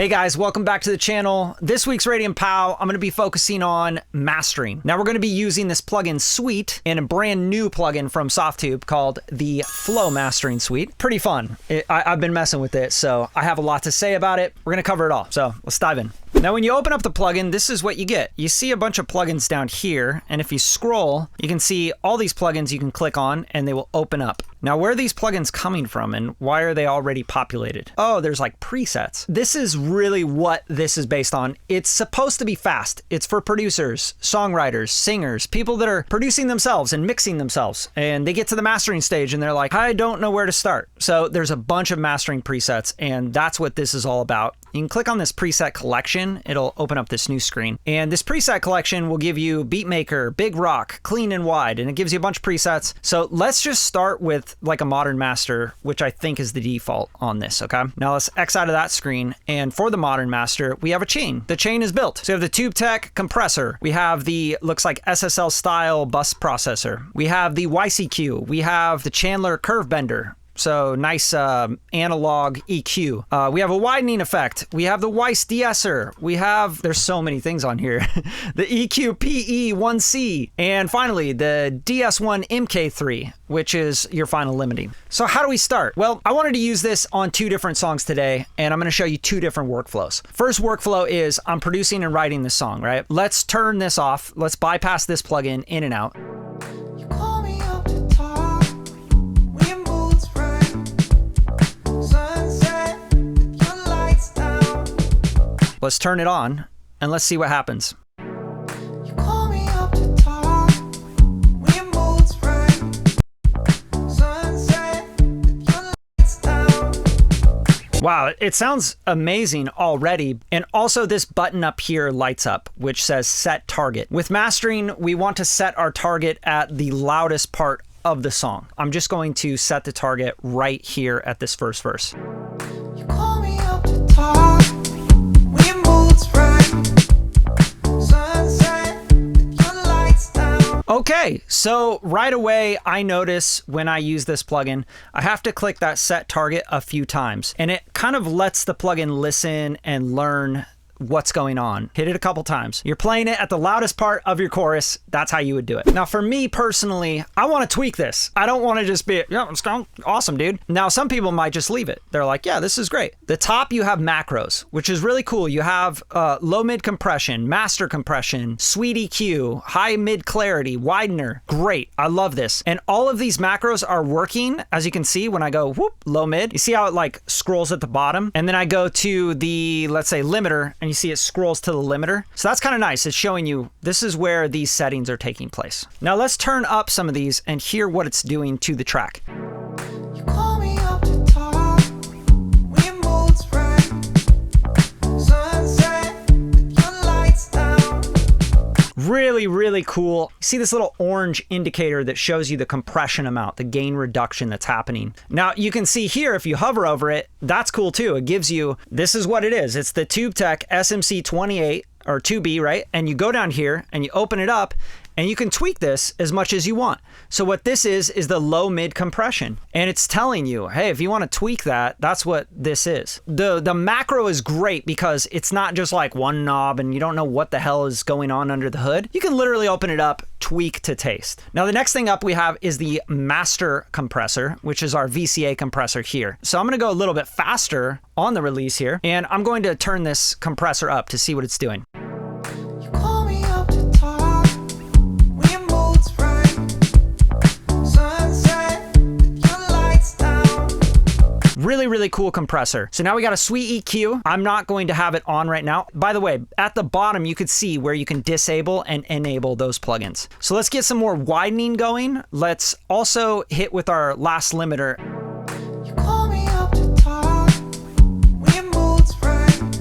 Hey guys, welcome back to the channel. This week's Radium POW, I'm going to be focusing on mastering. Now we're going to be using this plugin suite in a brand new plugin from Softube called the Flow Mastering Suite. Pretty fun. I've been messing with it, so I have a lot to say about it. We're going to cover it all, so let's dive in. Now, when you open up the plugin, this is what you get. You see a bunch of plugins down here, and if you scroll, you can see all these plugins you can click on, and they will open up. Now, where are these plugins coming from, and why are they already populated? Oh, there's like presets. This is really what this is based on. It's supposed to be fast. It's for producers, songwriters, singers, people that are producing themselves and mixing themselves, and they get to the mastering stage, and they're like, I don't know where to start. So there's a bunch of mastering presets, and that's what this is all about. You can click on this preset collection. It'll open up this new screen. And this preset collection will give you Beatmaker, Big Rock, Clean and Wide, and it gives you a bunch of presets. So let's just start with like a modern master, which I think is the default on this, okay? Now let's X out of that screen. And for the modern master, we have a chain. The chain is built. So we have the Tube Tech compressor. We have the, looks like SSL style bus processor. We have the YCQ. We have the Chandler curve bender. So nice analog EQ. We have a widening effect. We have the Weiss de-esser. We have, there's so many things on here. The EQ PE1C. And finally, the DS1 MK3, which is your final limiting. So how do we start? Well, I wanted to use this on two different songs today, and I'm gonna show you two different workflows. First workflow is I'm producing and writing this song, right? Let's turn this off. Let's bypass this plugin in and out. Let's turn it on and let's see what happens. Wow, it sounds amazing already. And also this button up here lights up, which says set target. With mastering, we want to set our target at the loudest part of the song. I'm just going to set the target right here at this first verse. You call me up to talk. Okay, so right away, I notice when I use this plugin, I have to click that set target a few times, and it kind of lets the plugin listen and learn what's going on. Hit it a couple times. You're playing it at the loudest part of your chorus. That's how you would do it. Now, for me personally, I want to tweak this. I don't want to just be, yeah, it's awesome, dude. Now, some people might just leave it. They're like, yeah, this is great. The top, you have macros, which is really cool. You have low mid compression, master compression, sweet EQ, high mid clarity, widener. Great. I love this. And all of these macros are working, as you can see, when I go whoop, low mid. You see how it like scrolls at the bottom? And then I go to the, let's say, limiter, and you see it scrolls to the limiter. So that's kind of nice. It's showing you this is where these settings are taking place. Now let's turn up some of these and hear what it's doing to the track. You call me up to talk. We mood spring. Sunset, your lights down. Really, really cool. See this little orange indicator that shows you the compression amount, the gain reduction that's happening. Now you can see here, if you hover over it, that's cool too. It gives you, this is what it is. It's the Tube Tech SMC28 or 2B, right? And you go down here and you open it up and you can tweak this as much as you want. So what this is the low mid compression. And it's telling you, hey, if you want to tweak that, that's what this is. The macro is great because it's not just like one knob and you don't know what the hell is going on under the hood. You can literally open it up, tweak to taste. Now the next thing up we have is the master compressor, which is our VCA compressor here. So I'm gonna go a little bit faster on the release here, and I'm going to turn this compressor up to see what it's doing. Really, really cool compressor. So now we got a sweet EQ. I'm not going to have it on right now. By the way, at the bottom, you could see where you can disable and enable those plugins. So let's get some more widening going. Let's also hit with our last limiter. You call me up to talk. We mood spring.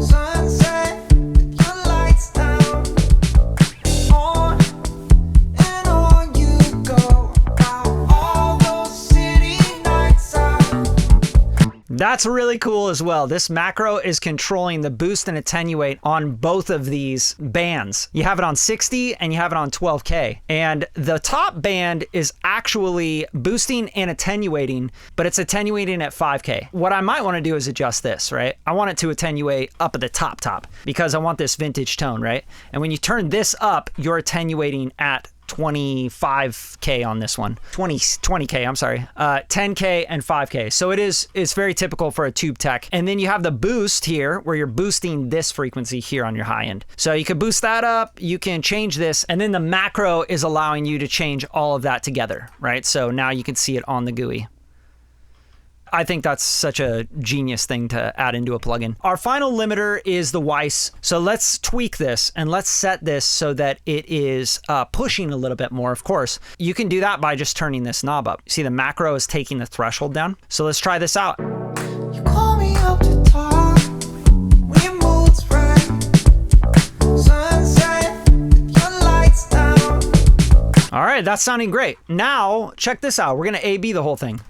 Sunset, your lights down. On and on you go. That's really cool as well. This macro is controlling the boost and attenuate on both of these bands. You have it on 60 and you have it on 12K. And the top band is actually boosting and attenuating, but it's attenuating at 5K. What I might want to do is adjust this, right? I want it to attenuate up at the top because I want this vintage tone, right? And when you turn this up, you're attenuating at 25K on this one. 20K, I'm sorry. 10K and 5K. So it's very typical for a tube tech. And then you have the boost here where you're boosting this frequency here on your high end. So you can boost that up, you can change this, and then the macro is allowing you to change all of that together, right? So now you can see it on the GUI. I think that's such a genius thing to add into a plugin. Our final limiter is the Weiss. So let's tweak this and let's set this so that it is pushing a little bit more, of course. You can do that by just turning this knob up. See, the macro is taking the threshold down. So let's try this out. You call me up to talk, when your mood's right. Sunset, your lights down. All right, that's sounding great. Now, check this out. We're gonna A/B the whole thing.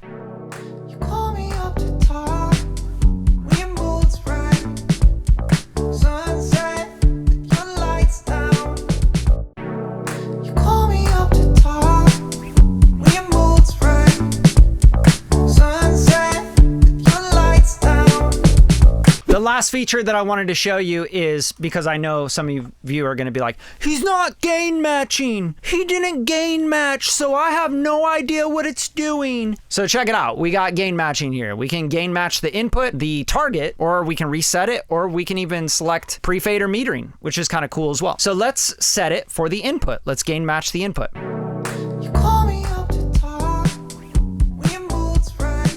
The last feature that I wanted to show you is, because I know some of you are going to be like, he's not gain matching. He didn't gain match, so I have no idea what it's doing. So check it out. We got gain matching here. We can gain match the input, the target, or we can reset it, or we can even select pre-fade or metering, which is kind of cool as well. So let's set it for the input. Let's gain match the input. You call me up to talk, when your mood's right.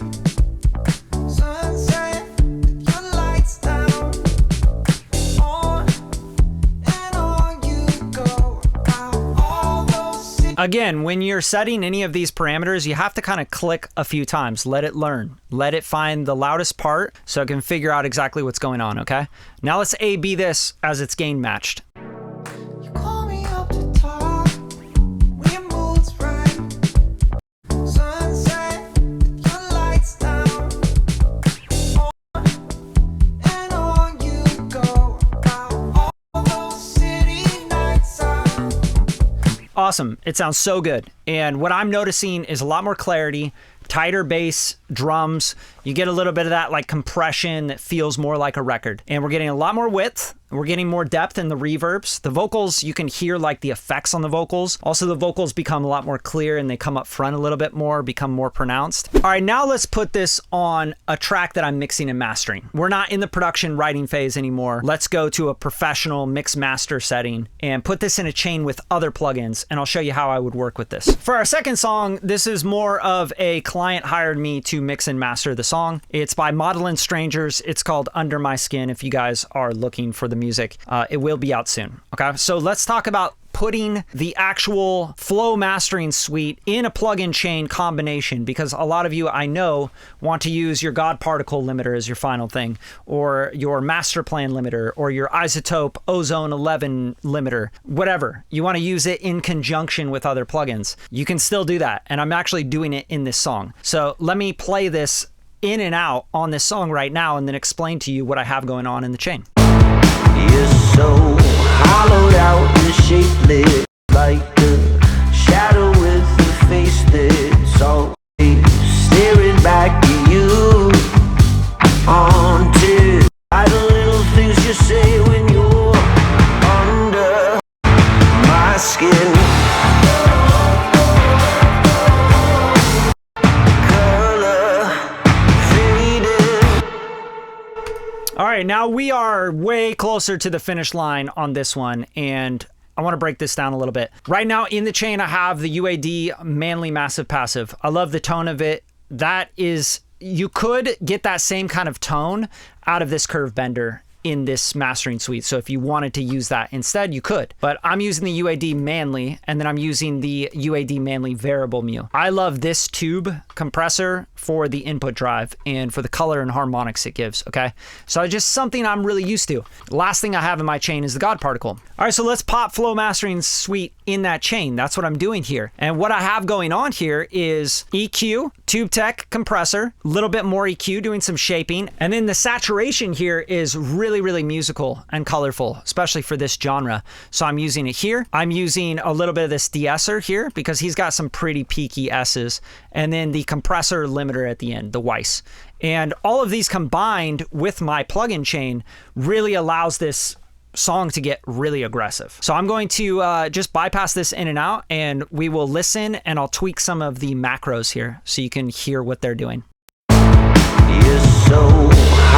Sunset, your lights down. On and on you go. All those Again, when you're setting any of these parameters, you have to kind of click a few times. Let it learn. Let it find the loudest part so it can figure out exactly what's going on, okay? Now let's A/B this as it's gain matched. You call me up to talk, when your mood's right. Sunset, your lights down. On and on you go. About all those city nights out. Awesome. It sounds so good. And what I'm noticing is a lot more clarity, tighter bass, drums. You get a little bit of that like compression that feels more like a record. And we're getting a lot more width. We're getting more depth in the reverbs. The vocals, you can hear like the effects on the vocals. Also, the vocals become a lot more clear and they come up front a little bit more, become more pronounced. All right, now let's put this on a track that I'm mixing and mastering. We're not in the production writing phase anymore. Let's go to a professional mix master setting and put this in a chain with other plugins, and I'll show you how I would work with this. For our second song, this is more of a client hired me to mix and master the song. It's by Modelin' Strangers. It's called Under My Skin if you guys are looking for the music. It will be out soon. Okay, so let's talk about putting the actual Flow Mastering Suite in a plugin chain combination, because a lot of you I know want to use your God particle limiter as your final thing, or your master plan limiter, or your isotope ozone 11 limiter, whatever. You want to use it in conjunction with other plugins. You can still do that, and I'm actually doing it in this song. So let me play this in and out on this song right now and then explain to you what I have going on in the chain. You're so hollowed out and shapeless, like a shadow with a face that's always staring back at you. Haunted by the little things you say when you're under my skin. All right, now we are way closer to the finish line on this one, and I want to break this down a little bit. Right now in the chain, I have the UAD Manly Massive Passive. I love the tone of it. That is, you could get that same kind of tone out of this curve bender in this mastering suite. So if you wanted to use that instead, you could. But I'm using the UAD Manly, and then I'm using the UAD Manly Variable Mu. I love this tube compressor for the input drive and for the color and harmonics it gives, okay? So it's just something I'm really used to. Last thing I have in my chain is the God particle. All right, so let's pop Flow Mastering Suite in that chain. That's what I'm doing here. And what I have going on here is EQ, Tube Tech compressor, a little bit more EQ, doing some shaping. And then the saturation here is really, really musical and colorful, especially for this genre. So I'm using it here. I'm using a little bit of this de-esser here because he's got some pretty peaky S's. And then the compressor limiter at the end, the Weiss. And all of these combined with my plugin chain really allows this song to get really aggressive. So I'm going to just bypass this in and out, and we will listen, and I'll tweak some of the macros here so you can hear what they're doing. You're so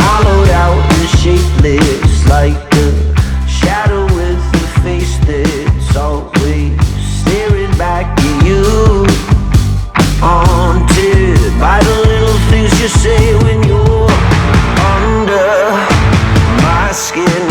hollowed out and shapeless, like a shadow with a face that's always staring back at you. Haunted by the little things you say when you're under my skin.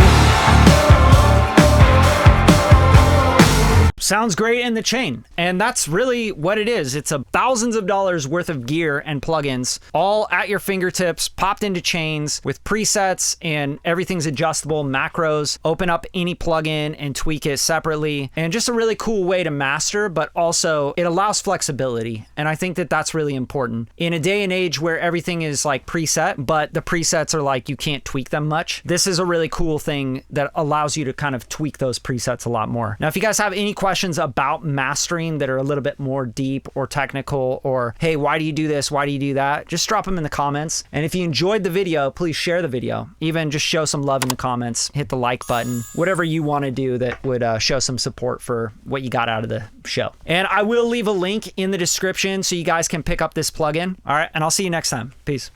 Sounds great in the chain. And that's really what it is. It's thousands of dollars worth of gear and plugins all at your fingertips, popped into chains with presets, and everything's adjustable, macros, open up any plugin and tweak it separately. And just a really cool way to master, but also it allows flexibility. And I think that that's really important. In a day and age where everything is like preset, but the presets are like you can't tweak them much, this is a really cool thing that allows you to kind of tweak those presets a lot more. Now, if you guys have any questions about mastering that are a little bit more deep or technical, or hey, why do you do this? Why do you do that? Just drop them in the comments. And if you enjoyed the video, please share the video. Even just show some love in the comments, hit the like button, whatever you want to do that would show some support for what you got out of the show. And I will leave a link in the description so you guys can pick up this plugin. All right, and I'll see you next time. Peace.